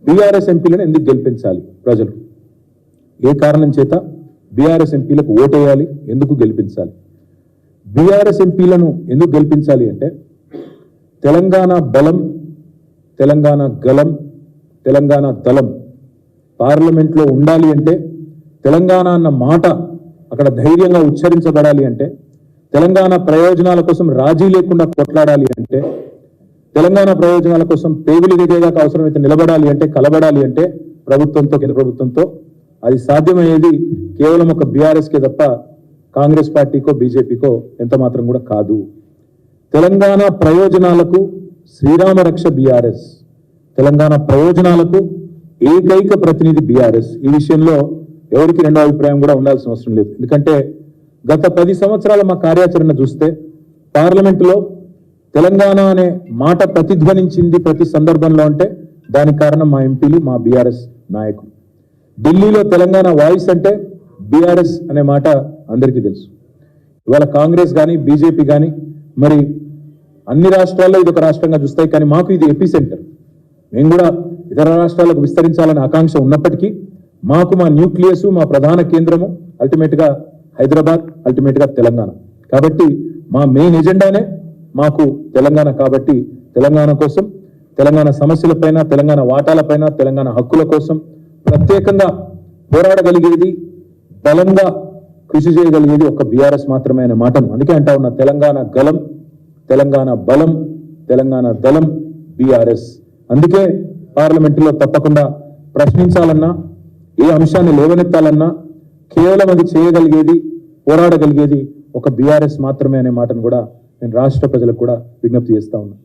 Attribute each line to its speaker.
Speaker 1: BRS ఎంపీలను ఎందుకు గెలిపించాలి ప్రజలు? ఏ కారణం చేత బీఆర్ఎస్ ఎంపీలకు ఓటేయాలి? ఎందుకు గెలిపించాలి? బీఆర్ఎస్ ఎంపీలను ఎందుకు గెలిపించాలి అంటే తెలంగాణ బలం, తెలంగాణ గలం, తెలంగాణ దళం పార్లమెంట్లో ఉండాలి అంటే, తెలంగాణ అన్న మాట అక్కడ ధైర్యంగా ఉచ్చరించబడాలి అంటే, తెలంగాణ ప్రయోజనాల కోసం రాజీ లేకుండా కొట్లాడాలి అంటే, తెలంగాణ ప్రయోజనాల కోసం పేగులు దిగేదాకా అవసరమైతే నిలబడాలి అంటే, కలబడాలి అంటే ప్రభుత్వంతో, కేంద్ర ప్రభుత్వంతో అది సాధ్యమయ్యేది కేవలం ఒక బీఆర్ఎస్కే తప్ప కాంగ్రెస్ పార్టీకో బీజేపీకో ఎంత మాత్రం కూడా కాదు. తెలంగాణ ప్రయోజనాలకు శ్రీరామ రక్ష బీఆర్ఎస్, తెలంగాణ ప్రయోజనాలకు ఏకైక ప్రతినిధి బీఆర్ఎస్. ఈ విషయంలో ఎవరికి రెండో అభిప్రాయం కూడా ఉండాల్సిన అవసరం లేదు. ఎందుకంటే గత 10 సంవత్సరాల మా కార్యాచరణ చూస్తే పార్లమెంటులో తెలంగాణ అనే మాట ప్రతిధ్వనించింది ప్రతి సందర్భంలో అంటే దానికి కారణం మా ఎంపీలు, మా బీఆర్ఎస్ నాయకులు. ఢిల్లీలో తెలంగాణ వాయిస్ అంటే బీఆర్ఎస్ అనే మాట అందరికీ తెలుసు. ఇవాళ కాంగ్రెస్ కానీ బీజేపీ కానీ మరి అన్ని రాష్ట్రాల్లో ఇది ఒక రాష్ట్రంగా చూస్తాయి, కానీ మాకు ఇది ఎపి సెంటర్. మేము కూడా ఇతర రాష్ట్రాలకు విస్తరించాలనే ఆకాంక్ష ఉన్నప్పటికీ మాకు మా న్యూక్లియస్, మా ప్రధాన కేంద్రము అల్టిమేట్గా హైదరాబాద్, అల్టిమేట్గా తెలంగాణ. కాబట్టి మా మెయిన్ ఎజెండానే మాకు తెలంగాణ. కాబట్టి తెలంగాణ కోసం, తెలంగాణ సమస్యలపైన, తెలంగాణ వాటాలపైన, తెలంగాణ హక్కుల కోసం ప్రత్యేకంగా పోరాడగలిగేది, బలంగా కృషి చేయగలిగేది ఒక బీఆర్ఎస్ మాత్రమే అనే మాటను అందుకే అంటా ఉన్న తెలంగాణ గలం, తెలంగాణ బలం, తెలంగాణ దళం బీఆర్ఎస్. అందుకే పార్లమెంటులో తప్పకుండా ప్రశ్నించాలన్నా, ఏ అంశాన్ని లేవనెత్తాలన్నా కేవలం అది చేయగలిగేది, పోరాడగలిగేది ఒక బీఆర్ఎస్ మాత్రమే అనే మాటను కూడా నేను రాష్ట్ర ప్రజలకు కూడా విజ్ఞప్తి చేస్తా ఉన్నా.